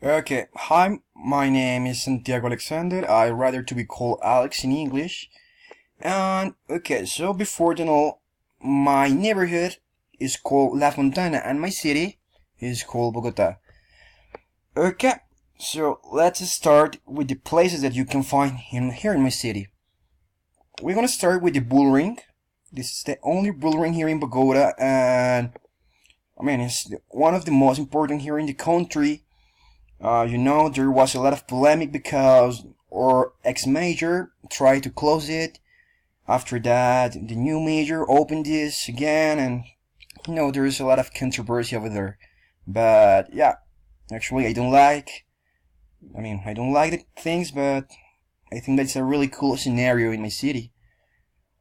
Okay, hi, my name is Santiago Alexander. I rather to be called Alex in English. And okay, so before you know, my neighborhood is called La Fontana and my city is called Bogota. Okay, so let's start with the places that you can find here in my city. We're gonna start with the bull ring. This is the only bull ring here in Bogota, and I mean it's one of the most important here in the country. There was a lot of polemic because our ex-major tried to close it. After that, the new major opened this again, and there's a lot of controversy over there. But yeah, actually, I don't like the things, but I think that's a really cool scenario in my city.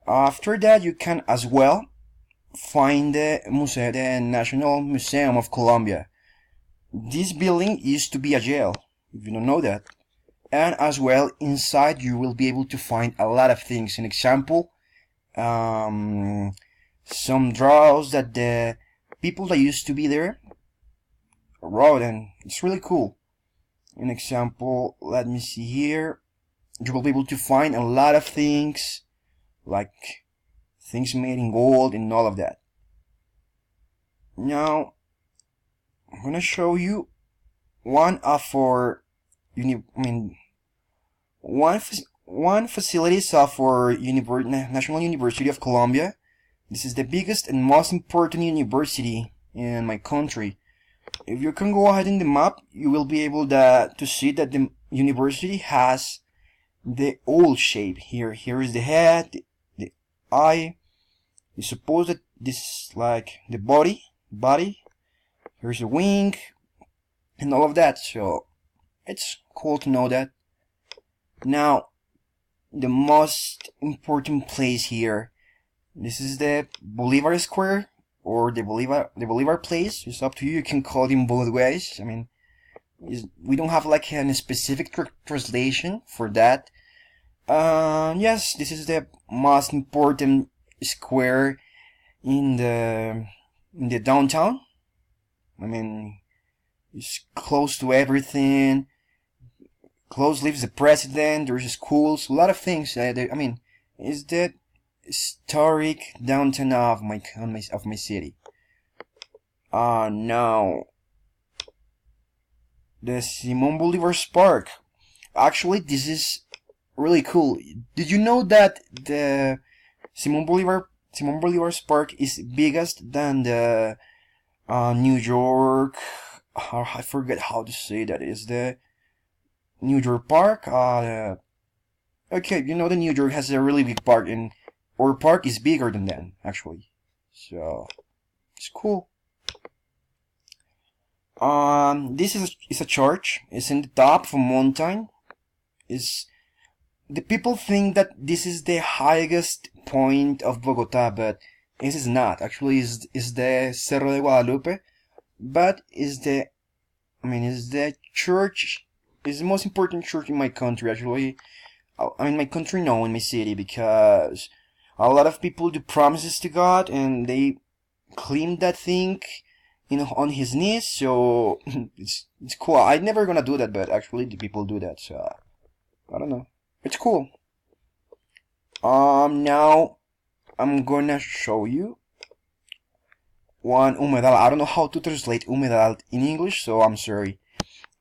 After that, you can as well find the National Museum of Colombia. This building used to be a jail, if you don't know that. And as well, inside you will be able to find a lot of things. An example, some drawers that the people that used to be there wrote, and it's really cool. An example, let me see here. You will be able to find a lot of things, like things made in gold and all of that. Now, I'm gonna show you one of our one facilities of our National University of Colombia. This is the biggest and most important university in my country. If you can go ahead in the map, you will be able to see that the university has the owl shape here. Here is the head, the eye. You suppose that this is like the body. Here's a wing, and all of that. So it's cool to know that. Now, the most important place here. This is the Bolivar Square or the Bolivar Place. It's up to you. You can call it in both ways. I mean, we don't have like a specific translation for that. Yes, this is the most important square in the downtown. I mean, it's close to everything. Close lives the president. There's schools, a lot of things. It's the historic downtown of my city. Now the Simon Bolivar Park. Actually, this is really cool. Did you know that the Simon Bolivar Park is biggest than the New York? I forget how to say that. Is the New York Park? Okay, the New York has a really big park, and our park is bigger than that actually. So it's cool. This is a church. It's in the top of a mountain. Is the people think that this is the highest point of Bogota, but it is not. Actually, is the Cerro de Guadalupe, but is the church. Is the most important church in my country. Actually, my country, no, in my city, because a lot of people do promises to God and they claim that thing, on his knees. So it's cool. I'm never gonna do that, but actually the people do that. So I don't know. It's cool. Now I'm gonna show you one humedal. I don't know how to translate humedal in English, so I'm sorry.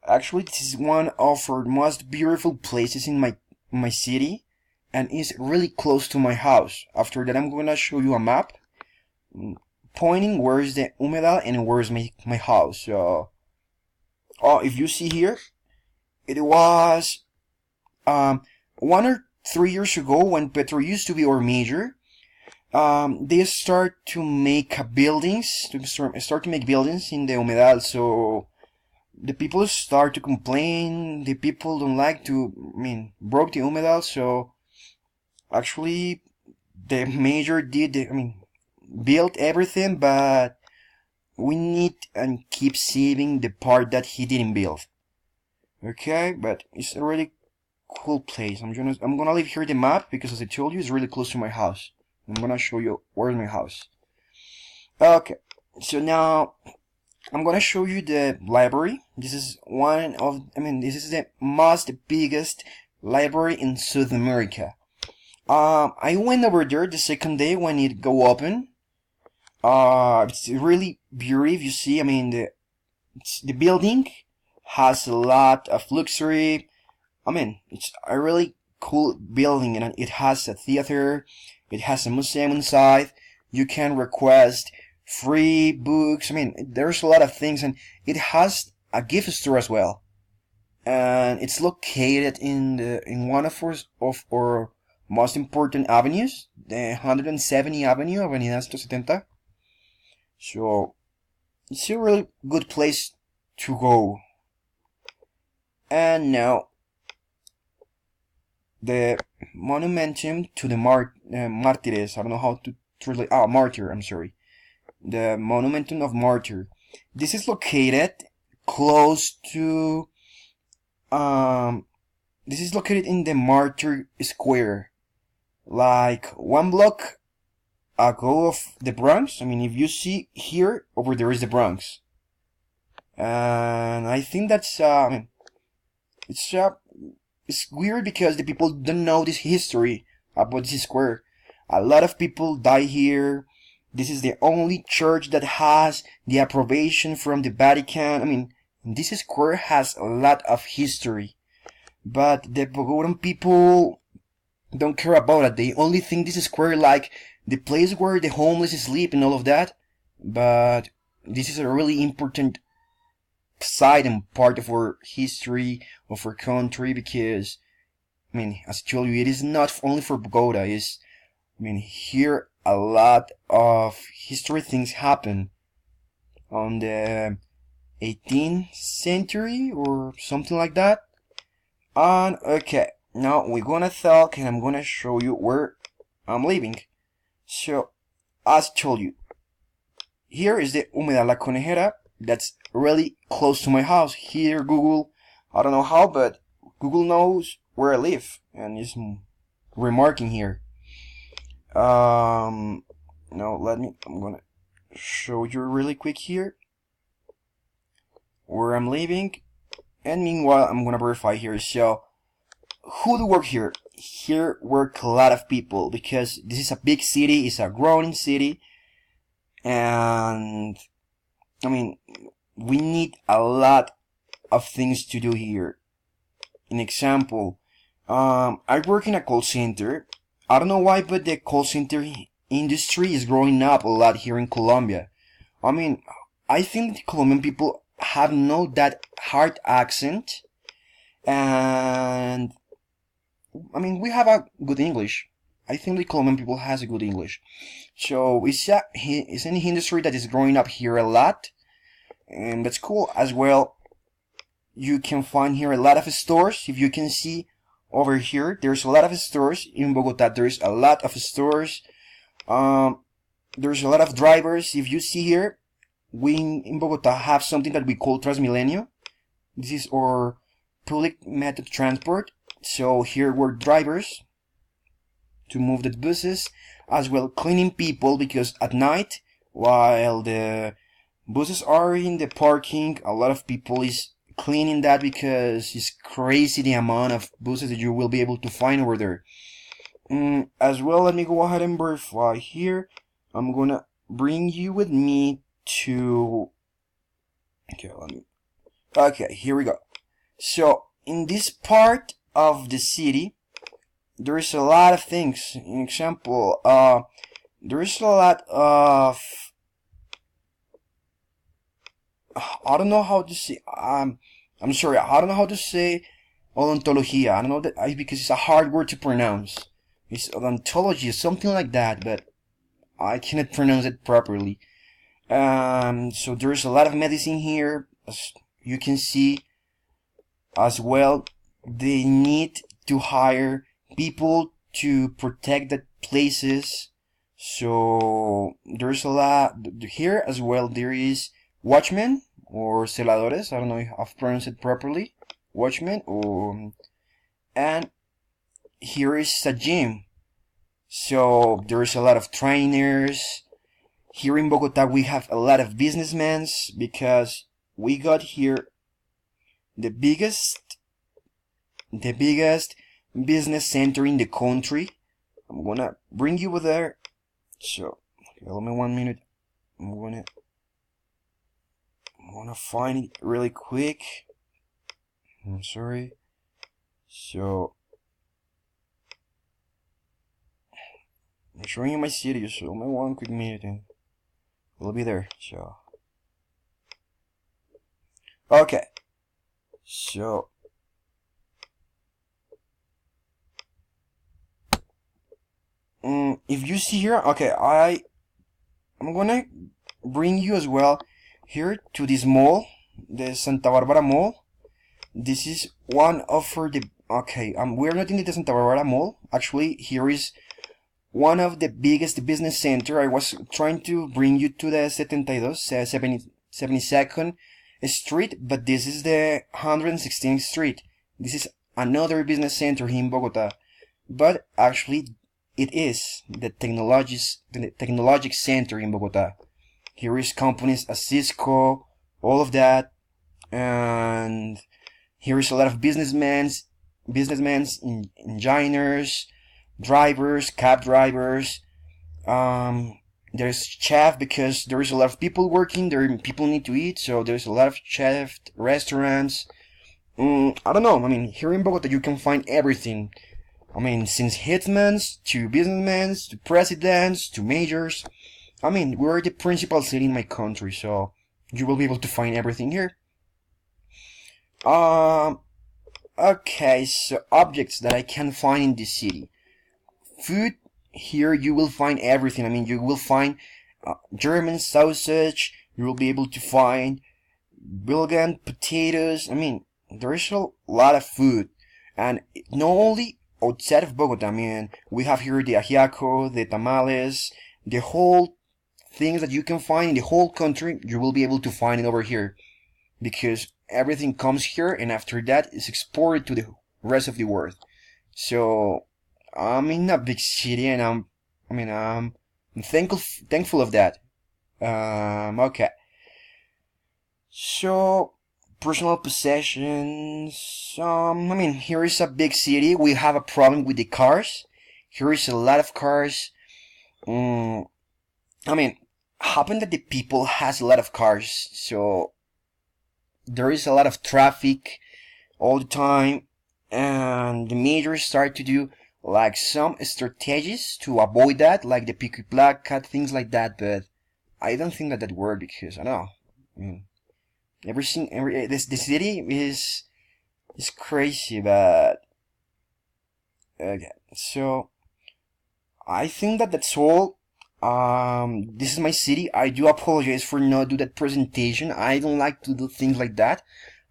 Actually, this is one of our most beautiful places in my city, and is really close to my house. After that, I'm gonna show you a map pointing where is the humedal and where is my house. So, if you see here, it was 1 or 3 years ago when Petro used to be our major. They start to make buildings, start to make buildings in the humedal. So the people start to complain. The people don't like broke the humedal. So actually, the major built everything, but we need and keep saving the part that he didn't build. Okay, but it's a really cool place. I'm gonna leave here the map because, as I told you, it's really close to my house. I'm gonna show you where's my house. Okay, so now I'm gonna show you the library. This is this is the most biggest library in South America. I went over there the second day when it go open. It's really beautiful. You see, the building has a lot of luxury. It's a really cool building, and it has a theater. It has a museum inside. You can request free books. There's a lot of things, and it has a gift store as well. And it's located in one of our most important avenues, the 170 Avenue, Avenida 170. So it's a really good place to go. And now the monumentum to the martyrs. I don't know how to translate. Martyr. I'm sorry. The monumentum of martyr. This is located close to. This is located in the Martyr Square, like one block ago of the Bronx. If you see here, over there is the Bronx, and I think that's it's weird because the people don't know this history about this square. A lot of people die here. This is the only church that has the approbation from the Vatican. This square has a lot of history, but the Bogotan people don't care about it. They only think this square like the place where the homeless sleep and all of that. But this is a really important side and part of our history of our country, because as I told you, it is not only for Bogota. Here a lot of history things happen on the 18th century or something like that. And okay, now we're gonna talk, and I'm gonna show you where I'm living. So, as I told you, here is the Humedal La Conejera. That's really close to my house. Here, Google, I don't know how, but Google knows where I live, and is remarking here. Now I'm gonna show you really quick here where I'm living, and meanwhile I'm gonna verify here. So, who do work here? Here work a lot of people, because this is a big city, it's a growing city, and we need a lot of things to do here. An example, I work in a call center. I don't know why, but the call center industry is growing up a lot here in Colombia. I think the Colombian people have no that hard accent, and we have a good English. I think the Colombian people has a good English. So it's an industry that is growing up here a lot, and that's cool as well. You can find here a lot of stores. If you can see over here, there's a lot of stores in Bogota. There's a lot of stores. There's a lot of drivers. If you see here, we in Bogota have something that we call Transmilenio. This is our public method of transport. So here we're drivers to move the buses, as well cleaning people, because at night, while the buses are in the parking, a lot of people is cleaning that, because it's crazy the amount of buses that you will be able to find over there. As well, let me go ahead and verify here. I'm gonna bring you with me to... Okay, here we go. So, in this part of the city, there is a lot of things. An example, there is a lot of... I don't know how to say... I'm sorry, I don't know how to say odontologia. I don't know that, because it's a hard word to pronounce. It's odontology, something like that, but I cannot pronounce it properly. So there's a lot of medicine here, as you can see. As well, they need to hire people to protect the places. So there's a lot here as well. There is watchmen or celadores. I don't know if I've pronounced it properly. Watchmen, and here is a gym. So there's a lot of trainers. Here in Bogota, we have a lot of businessmen because we got here the biggest business center in the country. I'm gonna bring you over there. So, okay, let me 1 minute. I'm gonna find it really quick. I'm sorry. So, I'm showing you my city. So, let me 1 quick minute and we'll be there. So, okay. So, if you see here, okay, I'm gonna bring you as well here to this mall, the Santa Barbara Mall. This is one of the, okay, we're not in the Santa Barbara Mall. Actually, here is one of the biggest business center. I was trying to bring you to the 72nd Street, but this is the 116th Street. This is another business center here in Bogota. But actually, it is the technologic center in Bogota. Here is companies as Cisco, all of that, and here is a lot of businessmen, engineers, drivers, cab drivers. There's chef because there is a lot of people working. People need to eat, so there's a lot of chef restaurants. I don't know. I mean, here in Bogota you can find everything. I mean, since hitmans to businessmen to presidents to majors. I mean, we're the principal city in my country, so you will be able to find everything here. Okay, so objects that I can find in this city. Food, here you will find everything. I mean, you will find German sausage, you will be able to find Belgian potatoes. I mean, there is a lot of food. And not only outside of Bogota, I mean, we have here the ajiaco, the tamales, the whole things that you can find in the whole country, you will be able to find it over here. Because everything comes here and after that is exported to the rest of the world. So, I'm in a big city and I'm thankful of that. Okay. So, personal possessions. Here is a big city. We have a problem with the cars. Here is a lot of cars. Happen that the people has a lot of cars, so there is a lot of traffic all the time, and the majors start to do like some strategies to avoid that, like the pico y placa, things like that. But I don't think that works because I don't know. The city is crazy, but okay. So I think that that's all. This is my city. I do apologize for not do that presentation. I don't like to do things like that.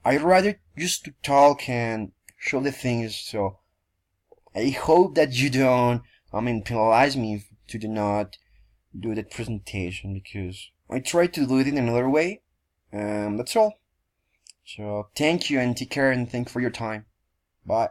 I'd rather just to talk and show the things. So I hope that you don't, penalize me to do not do that presentation because I try to do it in another way. That's all. So thank you and take care and thank you for your time. Bye.